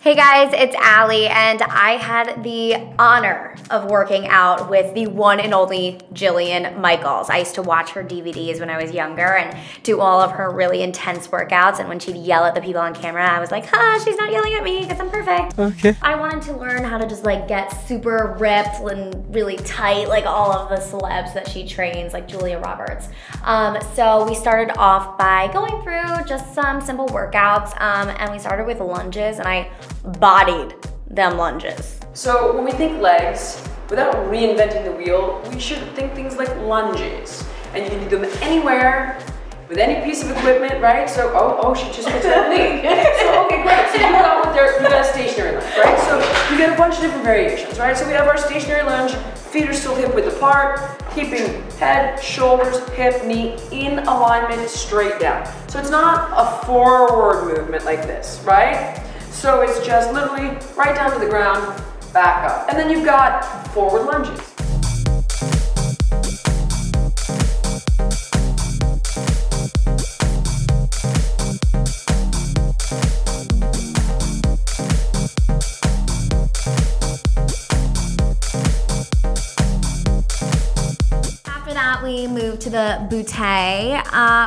Hey guys, it's Ali, and I had the honor of working out with the one and only Jillian Michaels. I used to watch her DVDs when I was younger and do all of her really intense workouts, and when she'd yell at the people on camera, I was like, she's not yelling at me because I'm perfect. Okay. I wanted to learn how to just like get super ripped and really tight like all of the celebs that she trains, like Julia Roberts. So we started off by going through just some simple workouts, and we started with lunges, and I bodied them lunges. So when we think legs, without reinventing the wheel, we should think things like lunges. And you can do them anywhere, with any piece of equipment, right? So, she just puts it on me. So, okay, great. So you got a stationary lunge, right? So you get a bunch of different variations, right? So we have our stationary lunge, feet are still hip width apart, keeping head, shoulders, hip, knee in alignment straight down. So it's not a forward movement like this, right? So it's just literally right down to the ground, back up. And then you've got forward lunges. After that, we moved to the butte,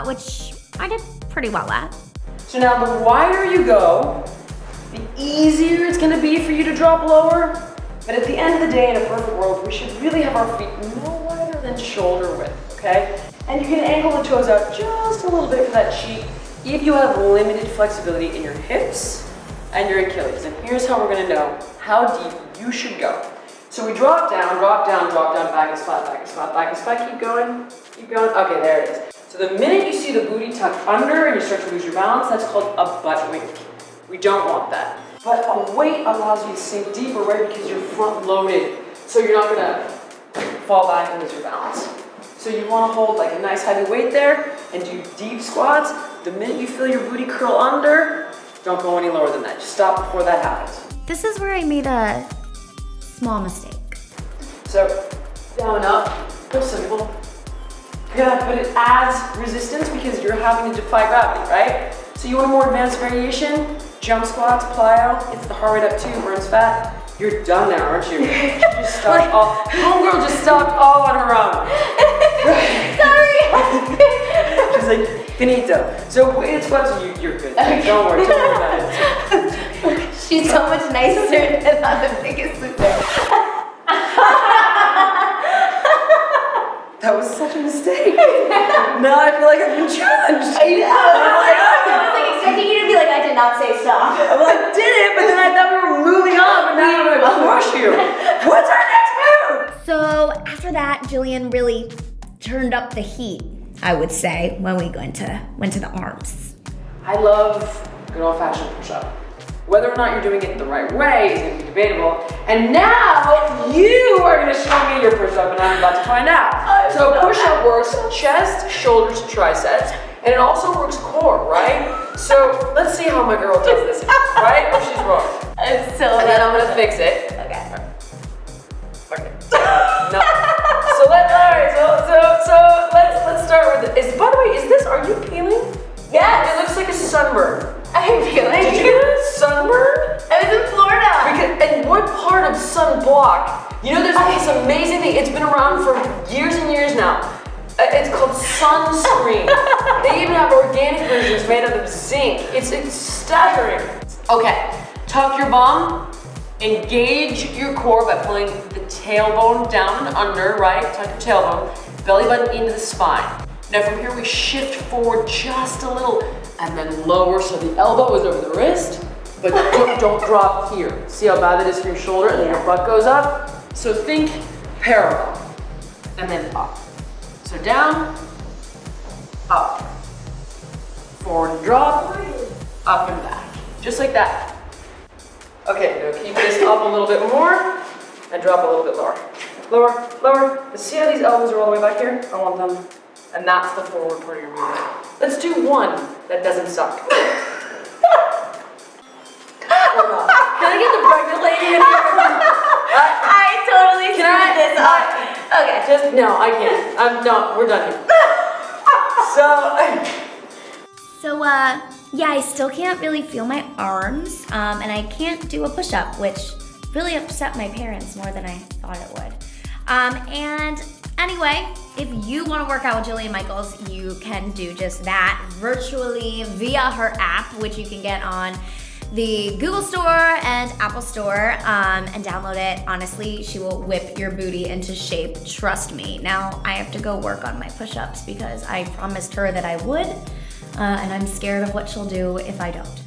which I did pretty well at. So now the wider you go, the easier it's gonna be for you to drop lower. But at the end of the day, in a perfect world, we should really have our feet no wider than shoulder width, okay? And you can angle the toes out just a little bit for that cheek if you have limited flexibility in your hips and your Achilles. And here's how we're gonna know how deep you should go. So we drop down, back is flat, back is flat, back is flat. Keep going, keep going. Okay, there it is. So the minute you see the booty tucked under and you start to lose your balance, that's called a butt wink. We don't want that. But a weight allows you to sink deeper, right? Because you're front loaded. So you're not gonna fall back and lose your balance. So you wanna hold like a nice heavy weight there and do deep squats. The minute you feel your booty curl under, don't go any lower than that. Just stop before that happens. This is where I made a small mistake. So down and up, real simple. Yeah, but it adds resistance because you're having to defy gravity, right? So you want a more advanced variation? Jump squats, plyo, it's the heart rate up too, burns fat. You're done now, aren't you? She just stopped all, homegirl just stopped all on her own. Sorry! She's like, finito. So weighted squats, you're good. Okay. Don't worry about it. She's so much nicer than on the biggest loser. That was such a mistake. Now I feel like I've been challenged. I know. I was like expecting you to be like, I did not say stop. I'm like, I did it, but then I thought we were moving on, but now I'm gonna crush you. What's our next move? So after that, Jillian really turned up the heat, I would say, when we went to the arms. I love good old-fashioned push-up. Whether or not you're doing it the right way is going to be debatable. And now you are going to show me your push-up, and I'm about to find out. So push-up works chest, shoulders, triceps, and it also works core, right? So let's see how my girl does this, right? Or she's wrong. I'm so And then I'm going to fix it. Okay. Okay. No. So let's start with it. By the way, are you peeling? Yes. It looks like a sunburn. I'm feeling Did you get a sunburn? I was in Florida. And what part of sunblock? You know, there's this amazing thing. It's been around for years and years now. It's called sunscreen. They even have organic versions made out of zinc. It's staggering. Okay, tuck your bum. Engage your core by pulling the tailbone down and under, right? Tuck your tailbone. Belly button into the spine. Now from here we shift forward just a little and then lower so the elbow is over the wrist, but don't drop here. See how bad that is for your shoulder, and then your butt goes up? So think parallel and then up. So down, up, forward and drop, up and back, just like that. Okay, now keep this up a little bit more and drop a little bit lower. Lower, lower. But see how these elbows are all the way back here? I want them. And that's the forward part of your movement. Let's do one that doesn't suck. Can I get the pregnant lady in here? I totally screwed this up. Okay. No, I can't. No, we're done here. So yeah, I still can't really feel my arms, and I can't do a push-up, which really upset my parents more than I thought it would. And anyway, if you want to work out with Jillian Michaels, you can do just that virtually via her app, which you can get on the Google Store and Apple Store, and download it. Honestly, she will whip your booty into shape, trust me. Now, I have to go work on my push-ups because I promised her that I would, and I'm scared of what she'll do if I don't.